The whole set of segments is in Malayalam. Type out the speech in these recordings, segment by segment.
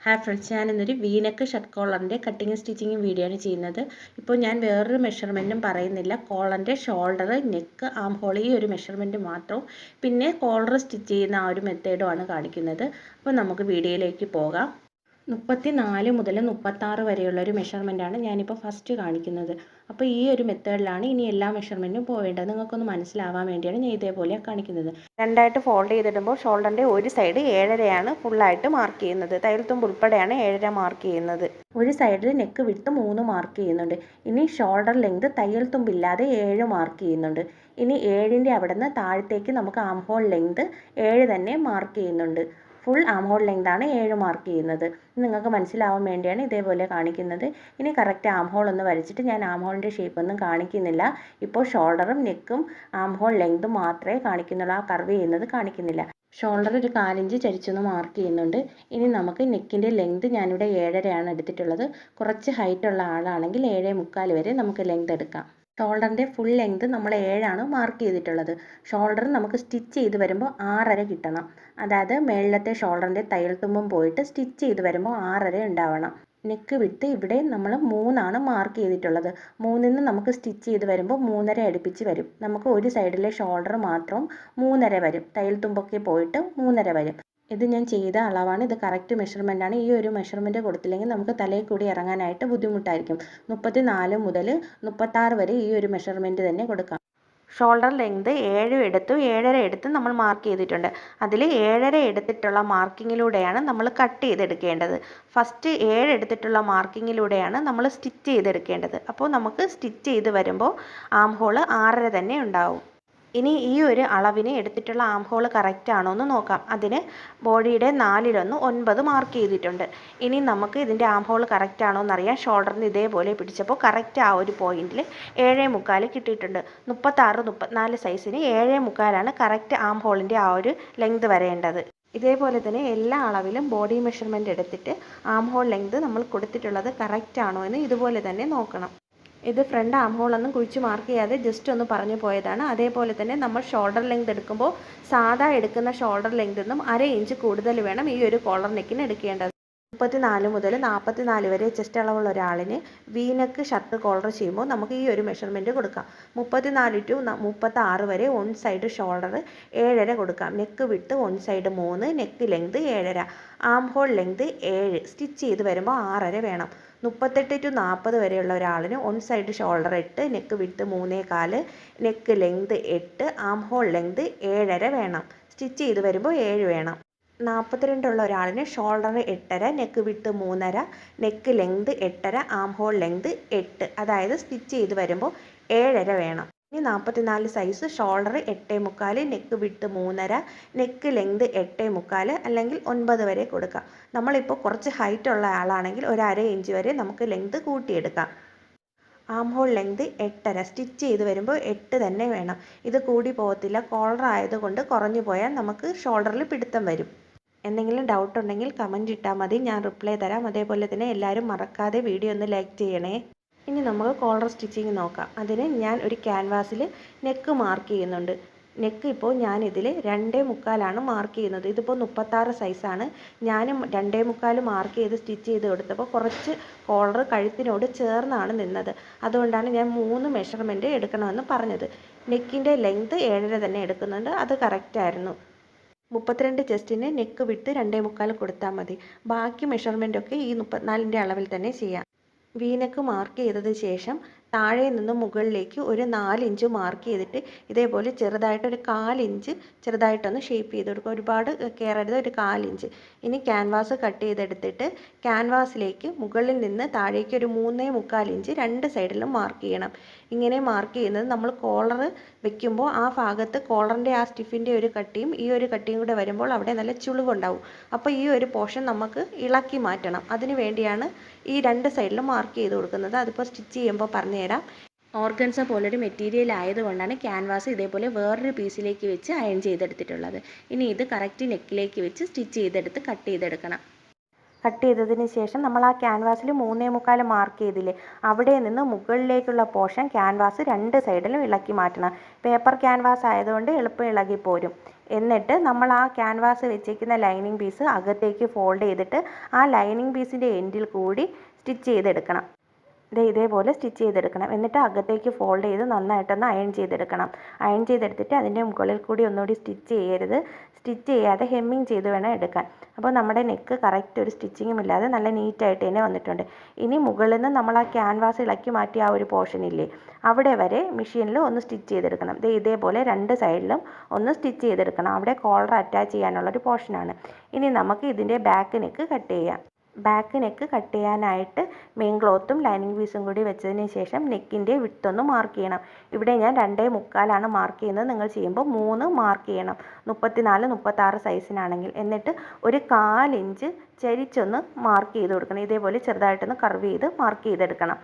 ഹായ് ഫ്രണ്ട്സ്, ഞാനിന്നൊരു വീനക്ക് ഷർട്ട് കോളറിൻ്റെ കട്ടിങ് സ്റ്റിച്ചിങ്ങും വീഡിയോ ആണ് ചെയ്യുന്നത്. ഇപ്പോൾ ഞാൻ വേറൊരു മെഷർമെൻറ്റും പറയുന്നില്ല. കോളറിൻ്റെ ഷോൾഡർ, നെക്ക്, ആം ഹോൾ ഈ ഒരു മെഷർമെൻറ്റ് മാത്രവും പിന്നെ കോളർ സ്റ്റിച്ച് ചെയ്യുന്ന ആ ഒരു മെത്തേഡുമാണ് കാണിക്കുന്നത്. അപ്പോൾ നമുക്ക് വീഡിയോയിലേക്ക് പോകാം. 34 മുതൽ 36 വരെയുള്ള ഒരു മെഷർമെൻറ്റാണ് ഞാനിപ്പോൾ ഫസ്റ്റ് കാണിക്കുന്നത്. അപ്പോൾ ഈ ഒരു മെത്തേഡിലാണ് ഇനി എല്ലാ മെഷർമെൻറ്റും പോവേണ്ടത്. നിങ്ങൾക്കൊന്ന് മനസ്സിലാവാൻ വേണ്ടിയാണ് ഞാൻ ഇതേപോലെ കാണിക്കുന്നത്. രണ്ടായിട്ട് ഫോൾഡ് ചെയ്തിടുമ്പോൾ ഷോൾഡറിൻ്റെ ഒരു സൈഡ് 7.5 ഫുള്ളായിട്ട് മാർക്ക് ചെയ്യുന്നത്. തയ്യൽ തുമ്പ് ഉൾപ്പെടെയാണ് 7.5 മാർക്ക് ചെയ്യുന്നത്. ഒരു സൈഡിൽ നെക്ക് വിഡ്ത്ത് 3 മാർക്ക് ചെയ്യുന്നുണ്ട്. ഇനി ഷോൾഡർ ലെങ്ത് തയ്യൽ തുമ്പില്ലാതെ 7 മാർക്ക് ചെയ്യുന്നുണ്ട്. ഇനി 7ൻ്റെ അവിടെ നിന്ന് താഴത്തേക്ക് നമുക്ക് ആം ഹോൾ ലെങ്ത് 7 തന്നെ മാർക്ക് ചെയ്യുന്നുണ്ട്. ഫുൾ ആം ഹോൾ ലെങ്താണ് 7 മാർക്ക് ചെയ്യുന്നത്. നിങ്ങൾക്ക് മനസ്സിലാവാൻ വേണ്ടിയാണ് ഇതേപോലെ കാണിക്കുന്നത്. ഇനി കറക്റ്റ് ആം ഹോൾ ഒന്ന് വരച്ചിട്ട് ഞാൻ ആം ഹോളിൻ്റെ ഷേപ്പ് ഒന്നും കാണിക്കുന്നില്ല. ഇപ്പോൾ ഷോൾഡറും നെക്കും ആം ഹോൾ ലെങ്തും മാത്രമേ കാണിക്കുന്നുള്ളൂ. ആ കർവ് ചെയ്യുന്നത് കാണിക്കുന്നില്ല. ഷോൾഡർ ഒരു 4 ഇഞ്ച് ചരിച്ചൊന്ന് മാർക്ക് ചെയ്യുന്നുണ്ട്. ഇനി നമുക്ക് നെക്കിൻ്റെ ലെങ്ത് ഞാനിവിടെ 7.5 എടുത്തിട്ടുള്ളത്. കുറച്ച് ഹൈറ്റ് ഉള്ള ആളാണെങ്കിൽ 7.25 വരെ നമുക്ക് ലെങ്ത് എടുക്കാം. ഷോൾഡറിൻ്റെ ഫുൾ ലെങ്ത് നമ്മൾ 7 മാർക്ക് ചെയ്തിട്ടുള്ളത്. ഷോൾഡർ നമുക്ക് സ്റ്റിച്ച് ചെയ്ത് വരുമ്പോൾ 6.5 കിട്ടണം. അതായത് മേളിലത്തെ ഷോൾഡറിൻ്റെ തയ്യൽ തുമ്പും പോയിട്ട് സ്റ്റിച്ച് ചെയ്ത് വരുമ്പോൾ 6.5 ഉണ്ടാവണം. നെക്ക് വിട്ട് ഇവിടെ നമ്മൾ 3 മാർക്ക് ചെയ്തിട്ടുള്ളത്. 3 നമുക്ക് സ്റ്റിച്ച് ചെയ്ത് വരുമ്പോൾ 3.5 അടുപ്പിച്ച് വരും. നമുക്ക് ഒരു സൈഡിലെ ഷോൾഡർ മാത്രം 3.5 വരും. തയ്യൽ തുമ്പൊക്കെ പോയിട്ട് 3.5 വരും. ഇത് ഞാൻ ചെയ്ത അളവാണ്. ഇത് കറക്റ്റ് മെഷർമെൻ്റ് ആണ്. ഈ ഒരു മെഷർമെൻറ്റ് കൊടുത്തില്ലെങ്കിൽ നമുക്ക് തലയിൽ കൂടി ഇറങ്ങാനായിട്ട് ബുദ്ധിമുട്ടായിരിക്കും. 34 മുതൽ 36 വരെ ഈ ഒരു മെഷർമെൻറ്റ് തന്നെ കൊടുക്കാം. ഷോൾഡർ ലെങ്ത് 7 എടുത്തു, 7.5 എടുത്ത് നമ്മൾ മാർക്ക് ചെയ്തിട്ടുണ്ട്. അതിൽ 7.5 എടുത്തിട്ടുള്ള മാർക്കിങ്ങിലൂടെയാണ് നമ്മൾ കട്ട് ചെയ്തെടുക്കേണ്ടത്. ഫസ്റ്റ് 7 എടുത്തിട്ടുള്ള മാർക്കിങ്ങിലൂടെയാണ് നമ്മൾ സ്റ്റിച്ച് ചെയ്തെടുക്കേണ്ടത്. അപ്പോൾ നമുക്ക് സ്റ്റിച്ച് ചെയ്ത് വരുമ്പോൾ ആം ഹോൾ 6.5 തന്നെ ഉണ്ടാവും. ഇനി ഈ ഒരു അളവിന് എടുത്തിട്ടുള്ള ആം ഹോൾ കറക്റ്റ് ആണോ എന്ന് നോക്കാം. അതിന് ബോഡിയുടെ 4/1 9 മാർക്ക് ചെയ്തിട്ടുണ്ട്. ഇനി നമുക്ക് ഇതിൻ്റെ ആം ഹോൾ കറക്റ്റ് ആണോ എന്നറിയാൻ ഷോൾഡറിന് ഇതേപോലെ പിടിച്ചപ്പോൾ കറക്റ്റ് ആ ഒരു പോയിന്റിൽ 7.25 കിട്ടിയിട്ടുണ്ട്. 36-34 സൈസിന് 7.25 കറക്റ്റ് ആം ഹോളിൻ്റെ ആ ഒരു ലെങ്ത് വരേണ്ടത്. ഇതേപോലെ തന്നെ എല്ലാ അളവിലും ബോഡി മെഷർമെൻറ്റ് എടുത്തിട്ട് ആം ഹോൾ ലെങ്ത് നമ്മൾ കൊടുത്തിട്ടുള്ളത് കറക്റ്റ് ആണോ എന്ന് ഇതുപോലെ തന്നെ നോക്കണം. ഇത് ഫ്രണ്ട് ആം ഹോളൊന്നും കുഴിച്ച് മാർക്ക് ചെയ്യാതെ ജസ്റ്റ് ഒന്ന് പറഞ്ഞു പോയതാണ്. അതേപോലെ തന്നെ നമ്മൾ ഷോൾഡർ ലെങ്ത് എടുക്കുമ്പോൾ സാധാ എടുക്കുന്ന ഷോൾഡർ ലെങ്ത് നിന്നും 1/2 ഇഞ്ച് കൂടുതൽ വേണം ഈ ഒരു കോളർ നെക്കിന് എടുക്കേണ്ടത്. 34 മുതൽ 44 വരെ ചെസ്റ്റ് അളവുള്ള ഒരാളിന് വീനക്ക് ഷർട്ട് കോളർ ചെയ്യുമ്പോൾ നമുക്ക് ഈ ഒരു മെഷർമെൻറ്റ് കൊടുക്കാം. 34 to 36 വരെ 1 സൈഡ് ഷോൾഡർ 7.5 കൊടുക്കാം. നെക്ക് വിട്ട് 1 സൈഡ് 3, നെക്ക് ലെങ്ത് 7.5, ആം ഹോൾ ലെങ്ത് 7. സ്റ്റിച്ച് ചെയ്ത് വരുമ്പോൾ 6.5 വേണം. 38 to 40 വരെയുള്ള ഒരാളിന് 1 സൈഡ് ഷോൾഡർ 8, നെക്ക് വിട്ട് 3.25, നെക്ക് ലെങ്ത് 8, ആം ഹോൾ ലെങ്ത് 7.5 വേണം. സ്റ്റിച്ച് ചെയ്ത് വരുമ്പോൾ 7 വേണം. 42 ഉള്ള ഒരാളിന് ഷോൾഡർ 8.5, നെക്ക് വിട്ട് 3.5, നെക്ക് ലെങ്ത് 8.5, ആം ഹോൾ ലെങ്ത് 8. അതായത് സ്റ്റിച്ച് ചെയ്ത് വരുമ്പോൾ 7.5 വേണം. ഇനി 44 സൈസ് ഷോൾഡർ 8.25, നെക്ക് വിട്ട് 3.5, നെക്ക് ലെങ്ത് 8.25 അല്ലെങ്കിൽ 9 വരെ കൊടുക്കാം. നമ്മളിപ്പോൾ കുറച്ച് ഹൈറ്റ് ഉള്ള ആളാണെങ്കിൽ ഒരു 1/2 ഇഞ്ച് വരെ നമുക്ക് ലെങ്ത് കൂട്ടിയെടുക്കാം. ആം ഹോൾ ലെങ്ത് 8.5, സ്റ്റിച്ച് ചെയ്ത് വരുമ്പോൾ 8 തന്നെ വേണം. ഇത് കൂടി പോകത്തില്ല. കോളർ ആയതുകൊണ്ട് കുറഞ്ഞു പോയാൽ നമുക്ക് ഷോൾഡറിൽ പിടുത്തം വരും. എന്തെങ്കിലും ഡൗട്ട് ഉണ്ടെങ്കിൽ കമൻറ്റ് ഇട്ടാൽ മതി, ഞാൻ റിപ്ലൈ തരാം. അതേപോലെ തന്നെ എല്ലാവരും മറക്കാതെ വീഡിയോ ഒന്ന് ലൈക്ക് ചെയ്യണേ. ഇനി നമുക്ക് കോളർ സ്റ്റിച്ചിങ് നോക്കാം. അതിന് ഞാൻ ഒരു ക്യാൻവാസിൽ നെക്ക് മാർക്ക് ചെയ്യുന്നുണ്ട്. നെക്ക് ഇപ്പോൾ ഞാനിതിൽ 2.25 മാർക്ക് ചെയ്യുന്നത്. ഇതിപ്പോൾ 36 സൈസാണ്. ഞാനും 2.25 മാർക്ക് ചെയ്ത് സ്റ്റിച്ച് ചെയ്ത് കൊടുത്തപ്പോൾ കുറച്ച് കോളർ കഴുത്തിനോട് ചേർന്നാണ് നിന്നത്. അതുകൊണ്ടാണ് ഞാൻ 3 മെഷർമെൻറ്റ് എടുക്കണമെന്ന് പറഞ്ഞത്. നെക്കിൻ്റെ ലെങ്ത് 7.5 തന്നെ എടുക്കുന്നുണ്ട്. അത് കറക്റ്റായിരുന്നു. 32 ചെസ്റ്റിന് നെക്ക് വിട്ട് 2.25 കൊടുത്താൽ മതി. ബാക്കി മെഷർമെൻറ്റൊക്കെ ഈ 34ൻ്റെ അളവിൽ തന്നെ ചെയ്യാം. വീനക്ക് മാർക്ക് ചെയ്തത് ശേഷം താഴെ നിന്ന് മുകളിലേക്ക് ഒരു 4 ഇഞ്ച് മാർക്ക് ചെയ്തിട്ട് ഇതേപോലെ ചെറുതായിട്ടൊരു 1/4 ഇഞ്ച് ചെറുതായിട്ടൊന്ന് ഷേപ്പ് ചെയ്ത് കൊടുക്കുക. ഒരുപാട് കയറരുത്, ഒരു 1/4 ഇഞ്ച്. ഇനി ക്യാൻവാസ് കട്ട് ചെയ്തെടുത്തിട്ട് ക്യാൻവാസിലേക്ക് മുകളിൽ നിന്ന് താഴേക്ക് ഒരു 3.25 ഇഞ്ച് 2 സൈഡിലും മാർക്ക് ചെയ്യണം. ഇങ്ങനെ മാർക്ക് ചെയ്യുന്നത് നമ്മൾ കോളർ വെക്കുമ്പോൾ ആ ഭാഗത്ത് കോളറിൻ്റെ ആ സ്റ്റിഫിൻ്റെ ഒരു കട്ടിയും ഈ ഒരു കട്ടിയും കൂടെ വരുമ്പോൾ അവിടെ നല്ല ചുളിവുണ്ടാവും. അപ്പോൾ ഈ ഒരു പോർഷൻ നമുക്ക് ഇളക്കി മാറ്റണം. അതിന് വേണ്ടിയാണ് ഈ 2 സൈഡിലും മാർക്ക് ചെയ്ത് കൊടുക്കുന്നത്. അതിപ്പോൾ സ്റ്റിച്ച് ചെയ്യുമ്പോൾ പറഞ്ഞുതരാം. ഓർഗൻസ പോലൊരു മെറ്റീരിയൽ ആയതുകൊണ്ടാണ് ക്യാൻവാസ് ഇതേപോലെ വേറൊരു പീസിലേക്ക് വെച്ച് അയൺ ചെയ്തെടുത്തിട്ടുള്ളത്. ഇനി ഇത് കറക്റ്റ് നെക്കിലേക്ക് വെച്ച് സ്റ്റിച്ച് ചെയ്തെടുത്ത് കട്ട് ചെയ്തെടുക്കണം. കട്ട് ചെയ്തതിന് ശേഷം നമ്മൾ ആ ക്യാൻവാസിൽ 3.25 മാർക്ക് ചെയ്തില്ലേ, അവിടെ നിന്ന് മുകളിലേക്കുള്ള പോർഷൻ ക്യാൻവാസ് 2 സൈഡിലും ഇളക്കി മാറ്റണം. പേപ്പർ ക്യാൻവാസ് ആയതുകൊണ്ട് എളുപ്പം ഇളകിപ്പോരും. എന്നിട്ട് നമ്മൾ ആ ക്യാൻവാസ് വെച്ചേക്കുന്ന ലൈനിങ് പീസ് അകത്തേക്ക് ഫോൾഡ് ചെയ്തിട്ട് ആ ലൈനിങ് പീസിൻ്റെ എൻഡിൽ കൂടി സ്റ്റിച്ച് ചെയ്തെടുക്കണം. ഇതേപോലെ സ്റ്റിച്ച് ചെയ്തെടുക്കണം. എന്നിട്ട് അകത്തേക്ക് ഫോൾഡ് ചെയ്ത് നന്നായിട്ടൊന്ന് അയൺ ചെയ്തെടുക്കണം. അയൺ ചെയ്തെടുത്തിട്ട് അതിൻ്റെ മുകളിൽ കൂടി ഒന്നുകൂടി സ്റ്റിച്ച് ചെയ്യരുത്. സ്റ്റിച്ച് ചെയ്യാതെ ഹെമ്മിങ് ചെയ്ത് വേണം എടുക്കാൻ. അപ്പോൾ നമ്മുടെ നെക്ക് കറക്റ്റ് ഒരു സ്റ്റിച്ചിങ്ങും ഇല്ലാതെ നല്ല നീറ്റായിട്ട് തന്നെ വന്നിട്ടുണ്ട്. ഇനി മുകളിൽ നിന്ന് നമ്മൾ ആ ക്യാൻവാസ് ഇളക്കി മാറ്റിയ ആ ഒരു പോർഷൻ ഇല്ലേ, അവിടെ വരെ മെഷീനിൽ ഒന്ന് സ്റ്റിച്ച് ചെയ്തെടുക്കണം. ഇതേപോലെ രണ്ട് സൈഡിലും ഒന്ന് സ്റ്റിച്ച് ചെയ്തെടുക്കണം. അവിടെ കോളർ അറ്റാച്ച് ചെയ്യാനുള്ളൊരു പോർഷനാണ്. ഇനി നമുക്ക് ഇതിൻ്റെ ബാക്ക് നെക്ക് കട്ട് ചെയ്യാം. ബാക്ക് നെക്ക് കട്ട് ചെയ്യാനായിട്ട് മെയിൻ ക്ലോത്തും ലൈനിങ് പീസും കൂടി വെച്ചതിന് ശേഷം നെക്കിൻ്റെ വിഡ്ത്ത് മാർക്ക് ചെയ്യണം. ഇവിടെ ഞാൻ 2.25 മാർക്ക് ചെയ്യുന്നത്. നിങ്ങൾ ചെയ്യുമ്പോൾ 3 മാർക്ക് ചെയ്യണം. 34-36 സൈസിനാണെങ്കിൽ. എന്നിട്ട് ഒരു 1/4 ഇഞ്ച് ചരിച്ചൊന്ന് മാർക്ക് ചെയ്ത് കൊടുക്കണം. ഇതേപോലെ ചെറുതായിട്ടൊന്ന് കർവ് ചെയ്ത് മാർക്ക് ചെയ്തെടുക്കണം.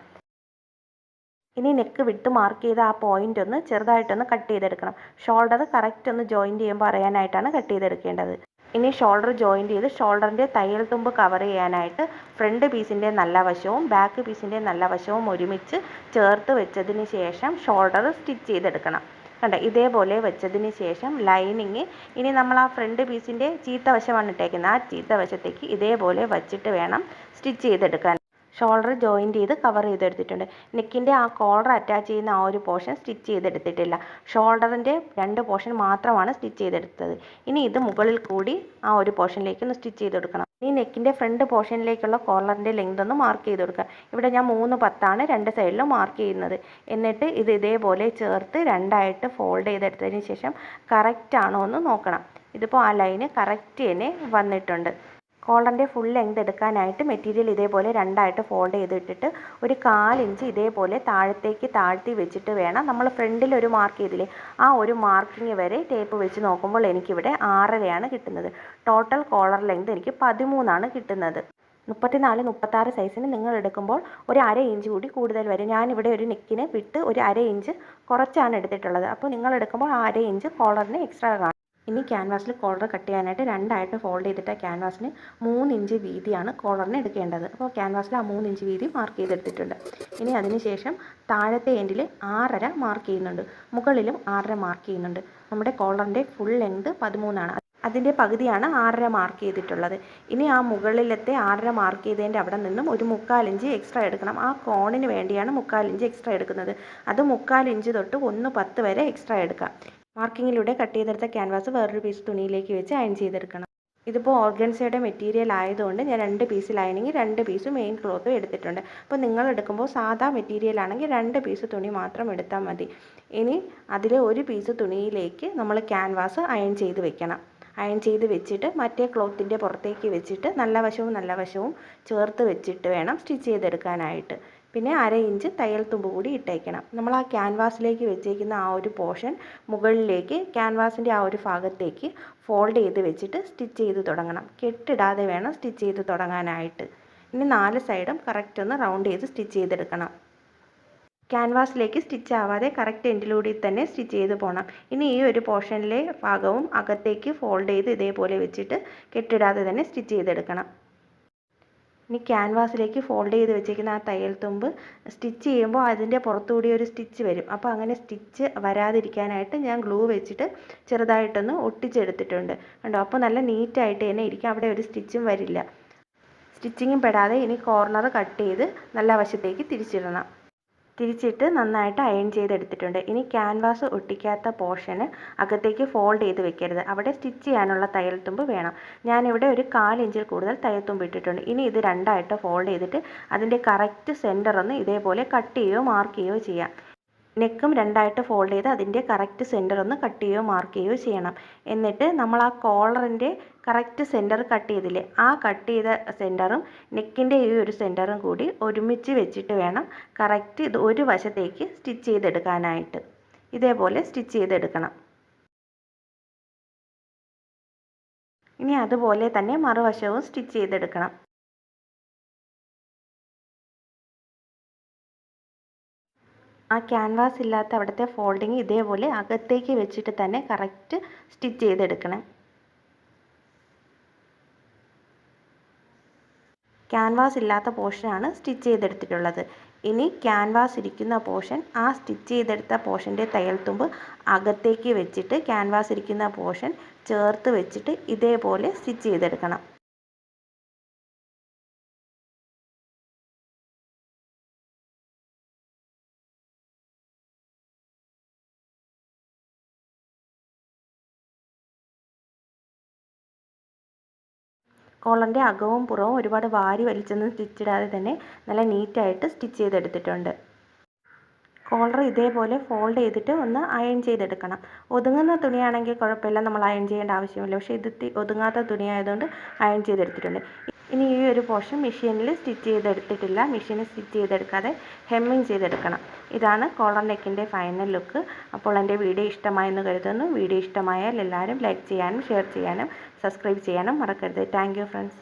ഇനി നെക്ക് വിട്ട് മാർക്ക് ചെയ്ത് ആ പോയിൻ്റ് ഒന്ന് ചെറുതായിട്ടൊന്ന് കട്ട് ചെയ്തെടുക്കണം. ഷോൾഡർ കറക്റ്റ് ഒന്ന് ജോയിൻറ്റ് ചെയ്യുമ്പോൾ അറിയാനായിട്ടാണ് കട്ട് ചെയ്തെടുക്കേണ്ടത്. ഇനി ഷോൾഡർ ജോയിൻറ്റ് ചെയ്ത് ഷോൾഡറിൻ്റെ തയ്യൽ തുമ്പ് കവർ ചെയ്യാനായിട്ട് ഫ്രണ്ട് പീസിൻ്റെ നല്ല വശവും ബാക്ക് പീസിൻ്റെ നല്ല വശവും ഒരുമിച്ച് ചേർത്ത് വെച്ചതിന് ശേഷം ഷോൾഡർ സ്റ്റിച്ച് ചെയ്തെടുക്കണം. കണ്ടോ, ഇതേപോലെ വെച്ചതിന് ശേഷം ലൈനിങ് ഇനി നമ്മൾ ആ ഫ്രണ്ട് പീസിൻ്റെ ചീത്ത വശമാണ് ഇട്ടേക്കുന്നത്. ആ ചീത്ത വശത്തേക്ക് ഇതേപോലെ വച്ചിട്ട് വേണം സ്റ്റിച്ച് ചെയ്തെടുക്കാൻ. ഷോൾഡർ ജോയിൻറ്റ് ചെയ്ത് കവർ ചെയ്തെടുത്തിട്ടുണ്ട്. നെക്കിൻ്റെ ആ കോളർ അറ്റാച്ച് ചെയ്യുന്ന ആ ഒരു പോർഷൻ സ്റ്റിച്ച് ചെയ്തെടുത്തിട്ടില്ല. ഷോൾഡറിൻ്റെ 2 പോർഷൻ മാത്രമാണ് സ്റ്റിച്ച് ചെയ്തെടുത്തത്. ഇനി ഇത് മുകളിൽ കൂടി ആ ഒരു പോർഷനിലേക്ക് ഒന്ന് സ്റ്റിച്ച് ചെയ്ത് കൊടുക്കണം. ഈ നെക്കിൻ്റെ ഫ്രണ്ട് പോർഷനിലേക്കുള്ള കോളറിൻ്റെ ലെങ്ത് ഒന്ന് മാർക്ക് ചെയ്ത് കൊടുക്കുക. ഇവിടെ ഞാൻ 3/10 രണ്ട് സൈഡിലും മാർക്ക് ചെയ്യുന്നത്. എന്നിട്ട് ഇത് ഇതേപോലെ ചേർത്ത് രണ്ടായിട്ട് ഫോൾഡ് ചെയ്തെടുത്തതിന് ശേഷം കറക്റ്റ് ആണോ എന്ന് നോക്കണം. ഇതിപ്പോൾ ആ ലൈന് കറക്റ്റ് തന്നെ വന്നിട്ടുണ്ട്. കോളറിൻ്റെ ഫുൾ ലെങ്ത് എടുക്കാനായിട്ട് മെറ്റീരിയൽ ഇതേപോലെ രണ്ടായിട്ട് ഫോൾഡ് ചെയ്തിട്ടിട്ട് ഒരു 1/4 ഇഞ്ച് ഇതേപോലെ താഴത്തേക്ക് താഴ്ത്തി വെച്ചിട്ട് വേണം നമ്മൾ ഫ്രണ്ടിൽ ഒരു മാർക്ക് ചെയ്തില്ലേ, ആ ഒരു മാർക്കിങ് വരെ ടേപ്പ് വെച്ച് നോക്കുമ്പോൾ എനിക്കിവിടെ 6.5 കിട്ടുന്നത്. ടോട്ടൽ കോളർ ലെങ്ത് എനിക്ക് 13 കിട്ടുന്നത്. 34-36 സൈസിന് നിങ്ങൾ എടുക്കുമ്പോൾ ഒരു 1/2 ഇഞ്ച് കൂടി കൂടുതൽ വരും. ഞാനിവിടെ ഒരു നെക്കിന് വിട്ട് ഒരു 1/2 ഇഞ്ച് കുറച്ചാണ് എടുത്തിട്ടുള്ളത്. അപ്പോൾ നിങ്ങൾ എടുക്കുമ്പോൾ ആ 1/2 ഇഞ്ച് കോളറിന് എക്സ്ട്രാ കാണും. ഇനി ക്യാൻവാസിൽ കോളർ കട്ട് ചെയ്യാനായിട്ട് രണ്ടായിട്ട് ഫോൾഡ് ചെയ്തിട്ട് ക്യാൻവാസിന് 3 ഇഞ്ച് വീതിയാണ് കോളറിന് എടുക്കേണ്ടത്. അപ്പോൾ ക്യാൻവാസിൽ ആ 3 ഇഞ്ച് വീതി മാർക്ക് ചെയ്തെടുത്തിട്ടുണ്ട്. ഇനി അതിന് ശേഷം താഴത്തെ എൻഡിൽ 6.5 മാർക്ക് ചെയ്യുന്നുണ്ട്, മുകളിലും 6.5 മാർക്ക് ചെയ്യുന്നുണ്ട്. നമ്മുടെ കോളറിൻ്റെ ഫുൾ ലെങ്ത് 13. അതിൻ്റെ പകുതിയാണ് 6.5 മാർക്ക് ചെയ്തിട്ടുള്ളത്. ഇനി ആ മുകളിലത്തെ 6.5 മാർക്ക് ചെയ്തതിൻ്റെ അവിടെ നിന്നും ഒരു 3/4 ഇഞ്ച് എക്സ്ട്രാ എടുക്കണം. ആ കോണിന് വേണ്ടിയാണ് 3/4 ഇഞ്ച് എക്സ്ട്രാ എടുക്കുന്നത്. അത് 3/4 ഇഞ്ച് തൊട്ട് 1/10 വരെ എക്സ്ട്രാ എടുക്കാം. മാർക്കിങ്ങിലൂടെ കട്ട് ചെയ്തെടുത്ത ക്യാൻവാസ് വേറൊരു പീസ് തുണിയിലേക്ക് വെച്ച് അയൺ ചെയ്തെടുക്കണം. ഇതിപ്പോൾ ഓർഗൻസയുടെ മെറ്റീരിയൽ ആയതുകൊണ്ട് ഞാൻ 2 പീസ് ലൈനിങ് 2 പീസ് മെയിൻ ക്ലോത്തും എടുത്തിട്ടുണ്ട്. അപ്പോൾ നിങ്ങൾ എടുക്കുമ്പോൾ സാധാ മെറ്റീരിയൽ ആണെങ്കിൽ 2 പീസ് തുണി മാത്രം എടുത്താൽ മതി. ഇനി അതിൽ ഒരു പീസ് തുണിയിലേക്ക് നമ്മൾ ക്യാൻവാസ് അയൺ ചെയ്ത് വെക്കണം. അയൺ ചെയ്ത് വെച്ചിട്ട് മറ്റേ ക്ലോത്തിൻ്റെ പുറത്തേക്ക് വെച്ചിട്ട് നല്ല വശവും ചേർത്ത് വെച്ചിട്ട് വേണം സ്റ്റിച്ച് ചെയ്തെടുക്കാനായിട്ട്. പിന്നെ 1/2 ഇഞ്ച് തയ്യൽ തുമ്പ് കൂടി ഇട്ടേക്കണം. നമ്മൾ ആ ക്യാൻവാസിലേക്ക് വെച്ചേക്കുന്ന ആ ഒരു പോർഷൻ മുകളിലേക്ക് ക്യാൻവാസിൻ്റെ ആ ഒരു ഭാഗത്തേക്ക് ഫോൾഡ് ചെയ്ത് വെച്ചിട്ട് സ്റ്റിച്ച് ചെയ്ത് തുടങ്ങണം. കെട്ടിടാതെ വേണം സ്റ്റിച്ച് ചെയ്ത് തുടങ്ങാനായിട്ട്. ഇനി 4 സൈഡും കറക്റ്റ് ഒന്ന് റൗണ്ട് ചെയ്ത് സ്റ്റിച്ച് ചെയ്തെടുക്കണം. ക്യാൻവാസിലേക്ക് സ്റ്റിച്ച് ആവാതെ കറക്റ്റ് എൻഡിലൂടെ തന്നെ സ്റ്റിച്ച് ചെയ്ത് പോകണം. ഇനി ഈ ഒരു പോർഷനിലെ ഭാഗവും അകത്തേക്ക് ഫോൾഡ് ചെയ്ത് ഇതേപോലെ വെച്ചിട്ട് കെട്ടിടാതെ തന്നെ സ്റ്റിച്ച് ചെയ്തെടുക്കണം. ഇനി ക്യാൻവാസിലേക്ക് ഫോൾഡ് ചെയ്ത് വെച്ചിരിക്കുന്ന ആ തയ്യൽ തുമ്പ് സ്റ്റിച്ച് ചെയ്യുമ്പോൾ അതിൻ്റെ പുറത്തുകൂടി ഒരു സ്റ്റിച്ച് വരും. അപ്പോൾ അങ്ങനെ സ്റ്റിച്ച് വരാതിരിക്കാനായിട്ട് ഞാൻ ഗ്ലൂ വെച്ചിട്ട് ചെറുതായിട്ടൊന്ന് ഒട്ടിച്ചെടുത്തിട്ടുണ്ട്. കണ്ടോ, അപ്പോൾ നല്ല നീറ്റായിട്ട് തന്നെ ഇരിക്കും, അവിടെ ഒരു സ്റ്റിച്ചും വരില്ല. സ്റ്റിച്ചിങ്ങും പെടാതെ ഇനി കോർണർ കട്ട് ചെയ്ത് നല്ല വശത്തേക്ക് തിരിച്ചിടണം. തിരിച്ചിട്ട് നന്നായിട്ട് അയൺ ചെയ്തെടുത്തിട്ടുണ്ട്. ഇനി ക്യാൻവാസ് ഒട്ടിക്കാത്ത പോർഷന് അകത്തേക്ക് ഫോൾഡ് ചെയ്ത് വെക്കരുത്. അവിടെ സ്റ്റിച്ച് ചെയ്യാനുള്ള തയ്യൽ തുമ്പ് വേണം. ഞാനിവിടെ ഒരു 1/4 ഇഞ്ചിൽ കൂടുതൽ തയ്യൽ തുമ്പ് ഇട്ടിട്ടുണ്ട്. ഇനി ഇത് രണ്ടായിട്ട് ഫോൾഡ് ചെയ്തിട്ട് അതിൻ്റെ കറക്റ്റ് സെൻറ്റർ ഒന്ന് ഇതേപോലെ കട്ട് ചെയ്യുകയോ മാർക്ക് ചെയ്യുകയോ ചെയ്യാം. നെക്കും രണ്ടായിട്ട് ഫോൾഡ് ചെയ്ത് അതിൻ്റെ കറക്റ്റ് സെൻറ്റർ ഒന്ന് കട്ട് ചെയ്യുകയോ മാർക്ക് ചെയ്യുകയോ ചെയ്യണം. എന്നിട്ട് നമ്മൾ ആ കോളറിൻ്റെ കറക്റ്റ് സെൻറ്റർ കട്ട് ചെയ്തില്ലേ, ആ കട്ട് ചെയ്ത സെൻറ്ററും നെക്കിൻ്റെ ഈ ഒരു സെൻറ്ററും കൂടി ഒരുമിച്ച് വെച്ചിട്ട് വേണം കറക്റ്റ് ഇത് ഒരു വശത്തേക്ക് സ്റ്റിച്ച് ചെയ്തെടുക്കാനായിട്ട്. ഇതേപോലെ സ്റ്റിച്ച് ചെയ്തെടുക്കണം. ഇനി അതുപോലെ തന്നെ മറുവശവും സ്റ്റിച്ച് ചെയ്തെടുക്കണം. ആ ക്യാൻവാസ് ഇല്ലാത്ത അവിടുത്തെ ഫോൾഡിങ് ഇതേപോലെ അകത്തേക്ക് വെച്ചിട്ട് തന്നെ കറക്റ്റ് സ്റ്റിച്ച് ചെയ്തെടുക്കണം. ക്യാൻവാസ് ഇല്ലാത്ത പോർഷനാണ് സ്റ്റിച്ച് ചെയ്തെടുത്തിട്ടുള്ളത്. ഇനി ക്യാൻവാസ് ഇരിക്കുന്ന പോർഷൻ, ആ സ്റ്റിച്ച് ചെയ്തെടുത്ത പോർഷൻ്റെ തയ്യൽ തുമ്പ് അകത്തേക്ക് വെച്ചിട്ട് ക്യാൻവാസ് ഇരിക്കുന്ന പോർഷൻ ചേർത്ത് വെച്ചിട്ട് ഇതേപോലെ സ്റ്റിച്ച് ചെയ്തെടുക്കണം. കോളറിൻ്റെ അകവും പുറവും ഒരുപാട് വാരി വലിച്ചൊന്നും സ്റ്റിച്ചിടാതെ തന്നെ നല്ല നീറ്റായിട്ട് സ്റ്റിച്ച് ചെയ്തെടുത്തിട്ടുണ്ട്. കോളർ ഇതേപോലെ ഫോൾഡ് ചെയ്തിട്ട് ഒന്ന് അയൺ ചെയ്തെടുക്കണം. ഒതുങ്ങുന്ന തുണിയാണെങ്കിൽ കുഴപ്പമില്ല, നമ്മൾ അയൺ ചെയ്യേണ്ട ആവശ്യമില്ല. പക്ഷേ ഇത് ഒതുങ്ങാത്ത തുണിയായതുകൊണ്ട് അയൺ ചെയ്തെടുത്തിട്ടുണ്ട്. ഇനി ഈ ഒരു പോർഷൻ മെഷീനിൽ സ്റ്റിച്ച് ചെയ്തെടുത്തിട്ടില്ല. മെഷീനിൽ സ്റ്റിച്ച് ചെയ്തെടുക്കാതെ ഹെമ്മിങ് ചെയ്തെടുക്കണം. ഇതാണ് കോളർ നെക്കിൻ്റെ ഫൈനൽ ലുക്ക്. അപ്പോൾ എൻ്റെ വീഡിയോ ഇഷ്ടമായെന്ന് കരുതുന്നു. വീഡിയോ ഇഷ്ടമായാൽ എല്ലാവരും ലൈക്ക് ചെയ്യാനും ഷെയർ ചെയ്യാനും സബ്സ്ക്രൈബ് ചെയ്യാനും മറക്കരുത്. Thank you friends.